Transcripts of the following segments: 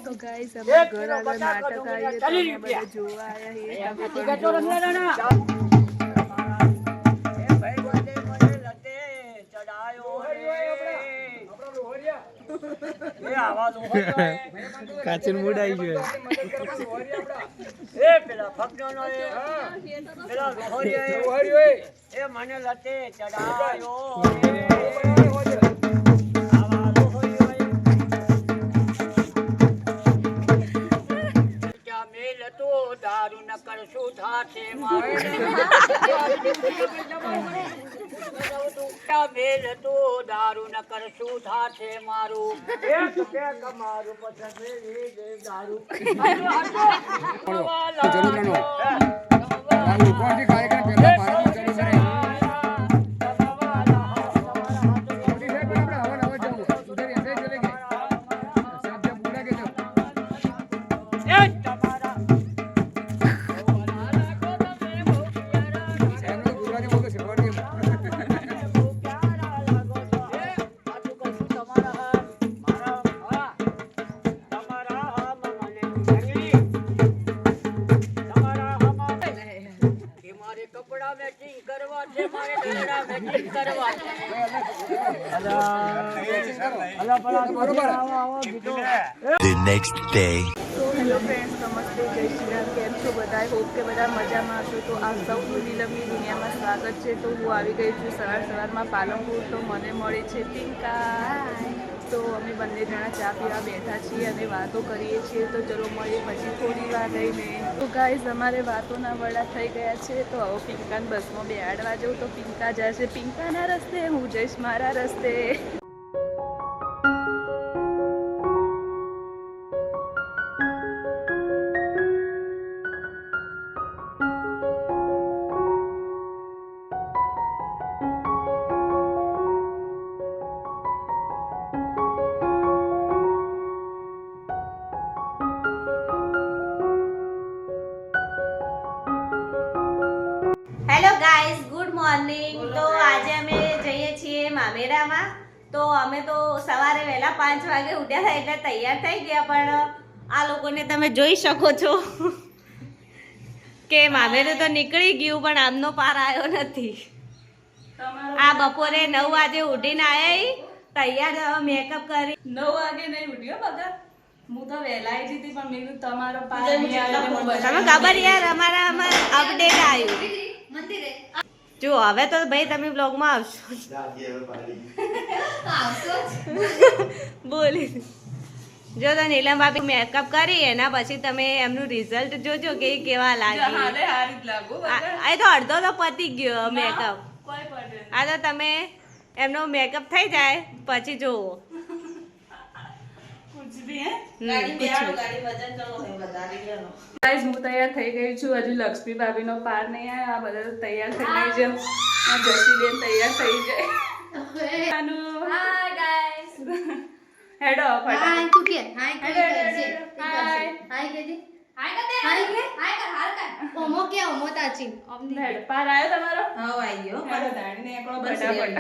તો ગાઈસ અમે ઘર આગળ નાટક આવીએ તો અમે બધા જોવા આવ્યા છીએ. તમે પણ જોવો. કાચીન મૂડ આવી ગયો. એ પેલા ભક્તનો પેલા લોહરિયો એ મને લતે ચડાયો દારૂ ન કરશું થાશે મારું મેલ તો દારૂ ન કરશું થાશે મારું મારું પછી દારૂ The next day. Hello friends, નમસ્તે, જય શ્રી રામ. કેમ છો બધા? હોપ કે બધા મજામાં હશો. તો આ સૌનું નીલમની દુનિયામાં સ્વાગત છે. તો હું આવી ગઈ છું સવારમાં પાલનપુર. તો મને મળે છે પિંકા. તો અમે બંને જણા ચા પીવા બેઠા છીએ અને વાતો કરીએ છીએ. તો ચલો મળીએ પછી થોડી વાર રહીને. તો ગાઈઝ અમારે વાતોના વડા થઈ ગયા છે. તો હવે પિંકાને બસમાં બેહાડવા જવું. તો પિંકા જશે પિંકાના રસ્તે, હું જઈશ મારા રસ્તે. Hello guys, good morning. તો આજે અમે જઈએ છીએ મામેરામાં. તો અમે તો સવારે વહેલા 5 વાગે ઉઠ્યા હતા એટલે તૈયાર થઈ ગયા. પણ આ લોકોને તમે જોઈ શકો છો કે મામેરે તો નીકળી ગયું પણ આમનો પાર આવ્યો નથી. આ બપોરે 9 વાગે ઉઠીને આવ્યા, તૈયાર મેકઅપ કરી. 9 વાગે નહીં ઉઠ્યો બગા. હું તો વહેલા આવી જતી પણ મેં કીધું તમારો પાર નહીં આવ્યો. તમે ખબર યાર, અમારા અપડેટ આવ્યું. જો હવે તો ભાઈ તમે બ્લોગમાં આવશો. બોલી જો તો નીલમ ભાભી મેકઅપ કરી એના પછી તમે એમનું રિઝલ્ટ જોજો કે કેવા લાગે. આ તો અડધો તો પતી ગયો મેકઅપ. આ તો તમે એમનો મેકઅપ થઈ જાય પછી જોવો. ગાઈઝ, હું તૈયાર થઈ ગઈ છું. હજી લક્ષ્મી ભાભીનો પાર નહીં આવ્યો. આ બધા તૈયાર થઈ ગઈ છે. આ જસીબેન તૈયાર થઈ જાય. હાય ગાઈઝ, હેડો ફટાફટ. તું કે હાય કે હાય હાય કે દી હાય કે હાય કર હાલ કર ઓમો કે ઓમો તાચી હેડ પાર આવ્યો તમારો? હા આવી ગયો. હેડો દાડીને એકલો ફટાફટ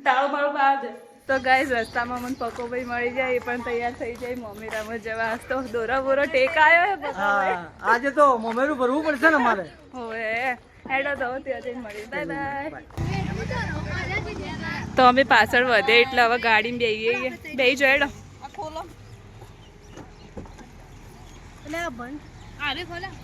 તાળો માળો પાર દે. તો ગાઈઝ, રસ્તામાં મને પકોભાઈ મળી જાય, એ પણ તૈયાર થઈ જાય મોમેરામાં જવા. તો દોરા બોરો ટેક આવ્યો હે પકોભાઈ. આજે તો મોમેરું ભરવું પડશે ને અમારે. ઓએ હેડો તો ત્યારે મળી. Bye bye. તો અમે પાછળ વધે એટલે હવે ગાડીમાં બેહીએ. બેહી જો હેડો. ખોલો એટલે આ બંધ આરે ખોલા.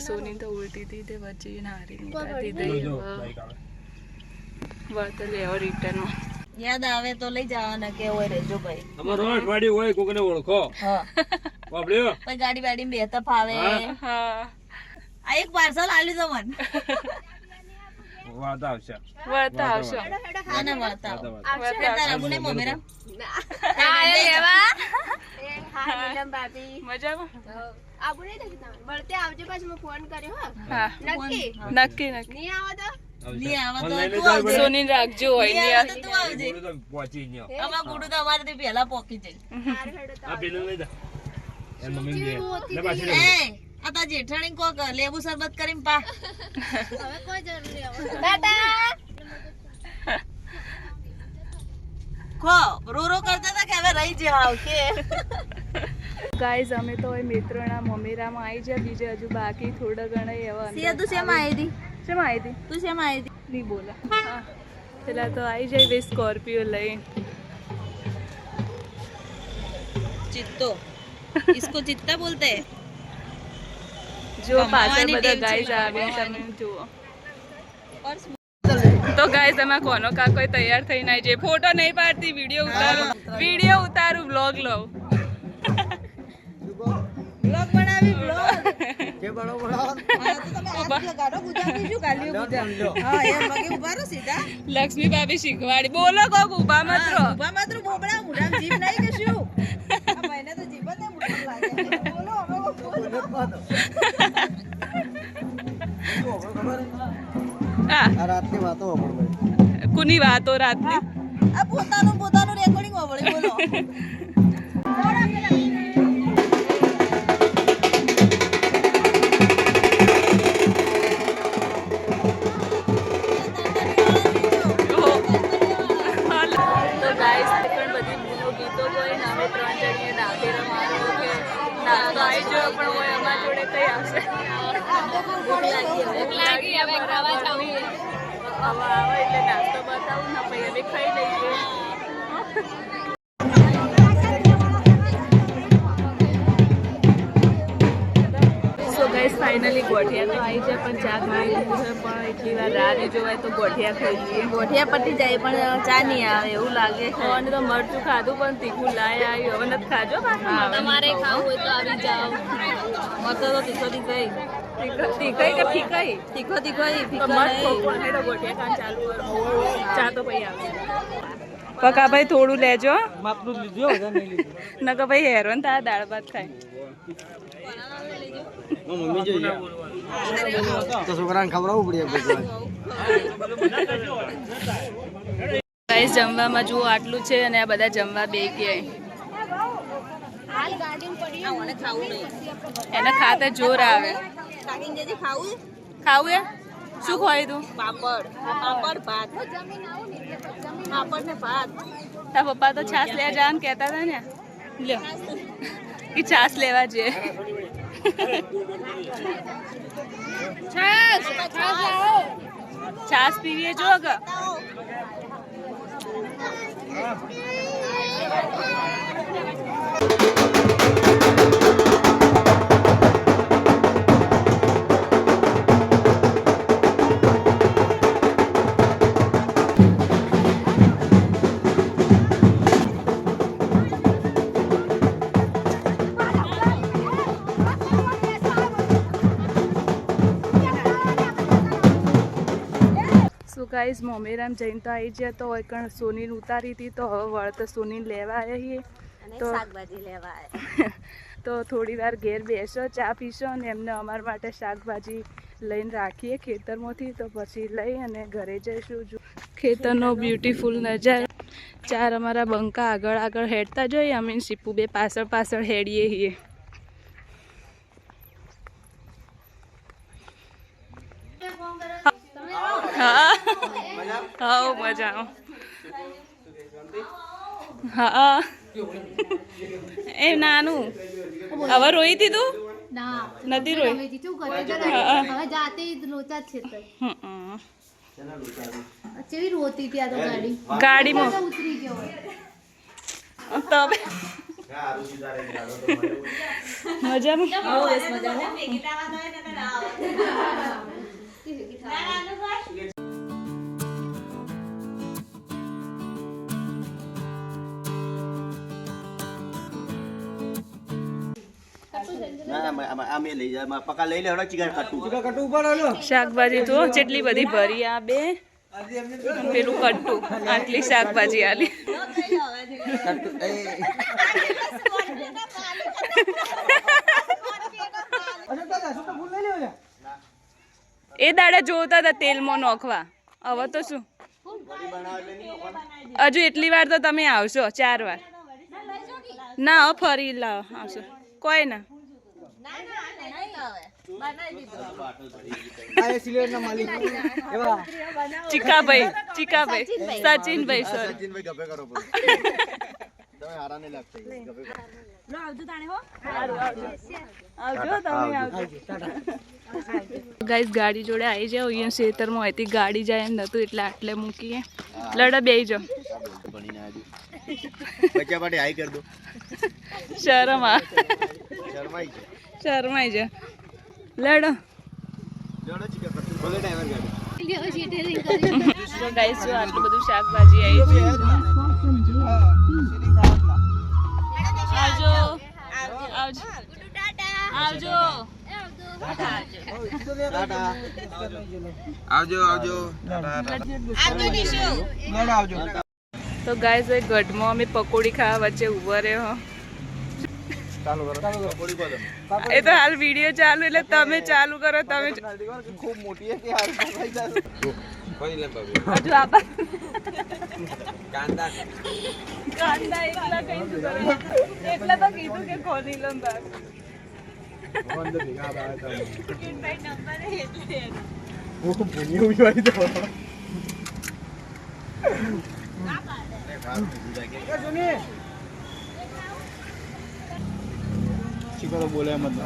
સોની તો ઉલટી હતી તે વચ્ચે નારી નીકળી દઈ. વર્ત લેવો રિટર્ન યાદ આવે તો લઈ જવાના કે હોય રેજો ભાઈ. અમારો અઠવાડિયું હોય કોકને ઓળખો. હા બાપડ્યો પછી ગાડી બાડી બેહતા ફાવે. હા આ એક પાર્સલ આલી દો મને. વાત આવશે. વર્ત આવશો. આને વાતા વર્ત તારા ગુને મમેરા આ લેવા. હાય નીલમ ભાભી મજામાં. આબુ નહીં દેખી તમે બળતે આવજો પાછું મેં ફોન કર્યો હા નક્કી નક્કી નક્કી નહીં આવો તો સોની રાખજો હોય ને યાર પહોંચી ગયો આમાં ગુડું તો અમારાથી પહેલા પોકી જાય હાર હેડો તો આ પેલું લઈ જા એમ મમ્મી દે લે પાછી એ આ તા જેઠાણી કોક લેબુ શરબત કરીને પા હવે કોઈ જરૂર નહીં આવો ટાટા ખો રો કરતા હતા કે હવે રહી જાવ કે ગાઈઝ અમે તો હવે મિત્રોના મમેરામાં આવી જાય બીજે હજુ બાકી થોડા ઘણા એવા અંદર તું શેમાં આવી હતી શેમાં આવી હતી તું શેમાં આવી હતી નહીં બોલા હા પેલા તો આવી જાય બે સ્કોર્પિયો લઈ चित्तो इसको चित्ता बोलते हैं જો પાછળ બધા ગાઈઝ આવે તમે જુઓ और તો ગાઈઝ અમે કોનો કાકોય તૈયાર થઈને આવી જાય ફોટો નહીં પાડતી વિડીયો ઉતારું બ્લોગ લઉં ब्लॉग बनावी ब्लॉग के बड़ो बड़ो हां तो તમે હાથ લગાડો ગુજરાતી શું ગાલ્યો ગુજરાતી હા એમ મગે ઉભા રહો સીધા લક્ષ્મી ભાભી શીખવાડી બોલો કોક ઊભા મત રહો ઉભા માત્ર બોબડા મુઢામ જીભ નહીં કે શું આ મહિને તો જીભ જ મુઢામ લાગે બોલો હવે બોલો આ રાતની વાતો કુની વાતો રાતની આ પોતાનું રેકોર્ડિંગ હોવળી બોલો તો ગાઈસ પણ બધી ભૂલો ગીતો હોય ને અમે 3 જણીએ દાંતેરા મારો કે નાસ્તો આવી ગયો પણ હોય અમારા જોડે કઈ આવશે ભૂખ લાગી હવે ખાવા જાવું હવે આવે એટલે નાસ્તો બતાવું ને પછી અમે ખાઈ લઈએ સો ગાઈસ ફાઇનલી ગોઠિયા તો આવી જાય પણ ચા ખાઈ લીધું છે પણ એટલી વાર રાહ નહીં જોવાય તો ગોઠિયા ખાઈ લઈએ ગોઠિયા પટી જાય પણ ચા નહીં આવે એવું લાગે અને તો મરચું ખાધું પણ તીખું લાય આવ્યું હવે નથી ખાજો પાછું તમારે ખાવું હોય તો આવી જાઓ મતો તો તીખો તીખાઈ તીખાઈ કે ફીકાઈ તીખો તીખાઈ તો ફીકો મત નહીં ખોખો હેડો ગોઠિયા ખાન ચાલુ કરો ચા તો પછી આવશે પકા ભાઈ થોડું લેજો માપનું લીધું વધારે નહીં લીધું નકર ભાઈ હેરોન તારા દાળ ભાત ખાય મમ્મી જોઈએ તો છોકરાને ખવડાવવું પડે ગાઈસ જમવામાં જુઓ આટલું છે અને આ બધા જમવા બે ગયા હાલ ગાડીમાં પડી મને ખાવું નહીં એને ખાતે જોર આવે કાકીને જે ખાવું ખાવું એ શું ખવાય તું પાપડ ભાત જમીન આવું ને એટલે જમીન પાપડ ને ભાત તારા પપ્પા તો છાશ લેવા જવાનું કહેતા હતા ને લ્યો કે છાશ લેવા જઈએ છાશ પીવીએ જો ગ ગાઈસ મોમેરામ જઈને તો આવી ગયા તો કણ સોનીને ઉતારી હતી તો હવે વળત સોનીને લેવા આવ્યા છીએ તો શાકભાજી લેવા આવે તો થોડી વાર ઘેર બેસો ચા પીશો અને એમને અમારા માટે શાકભાજી લઈને રાખીએ ખેતરમાંથી તો પછી લઈ અને ઘરે જઈશું જો ખેતરનો બ્યુટીફુલ નજારો ચાર અમારા બંકા આગળ આગળ હેડતા જોઈએ અમે શીપુ બે પાછળ પાછળ હેડીએ છીએ હા હા મજા હા એ નાનું હવે રોઈ હતી તું ના નથી રોઈ હવે શું કરે હવે જાતે લોચા જ છે તો ચેવી રોતી હતી આ તો ગાડીમાં ઉતરી ગયો તો મજામાં શાકભાજી તો જેટલી બધી ભરી આ બે પેલું કટ્ટું આટલી શાકભાજી આલી એ દાડા જોતા હતા તેલમાં નોખવા. હવે તો શું હજુ એટલી વાર તો તમે આવશો 4 વાર ના હવે ફરી લાવ આવશો કોઈ ના ચીકાભાઈ સચિનભાઈ સોરી ગાઈસ ગાડી જોડે આવી જાઓ અહીંયા ખેતરમાં હોયથી ગાડી જાય એમ નતું એટલે આટલે મૂકીએ લડો બેહી જાઓ બચ્ચા પાટે હાઈ કર દો શરમાઈ જા લડો જોડો ચીકા બોલે ડ્રાઈવર ગાડી તો ગાઈસ જો આટલું બધું શાકભાજી આવી છે આવજો આવજો આવજો તો ગાઈસ એ ગઢમાં અમે પકોડી ખાવા વચ્ચે ઉભા રહ્યો એ તો હાલ વિડીયો ચાલુ એટલે તમે ચાલુ કરો તમે ખૂબ મોટી છે કે હાલ હજુ આપા કાંદા એકલા કઈ એકલા તો કીધું કે ખોલી લો બસ ચીકા તો બોલે મત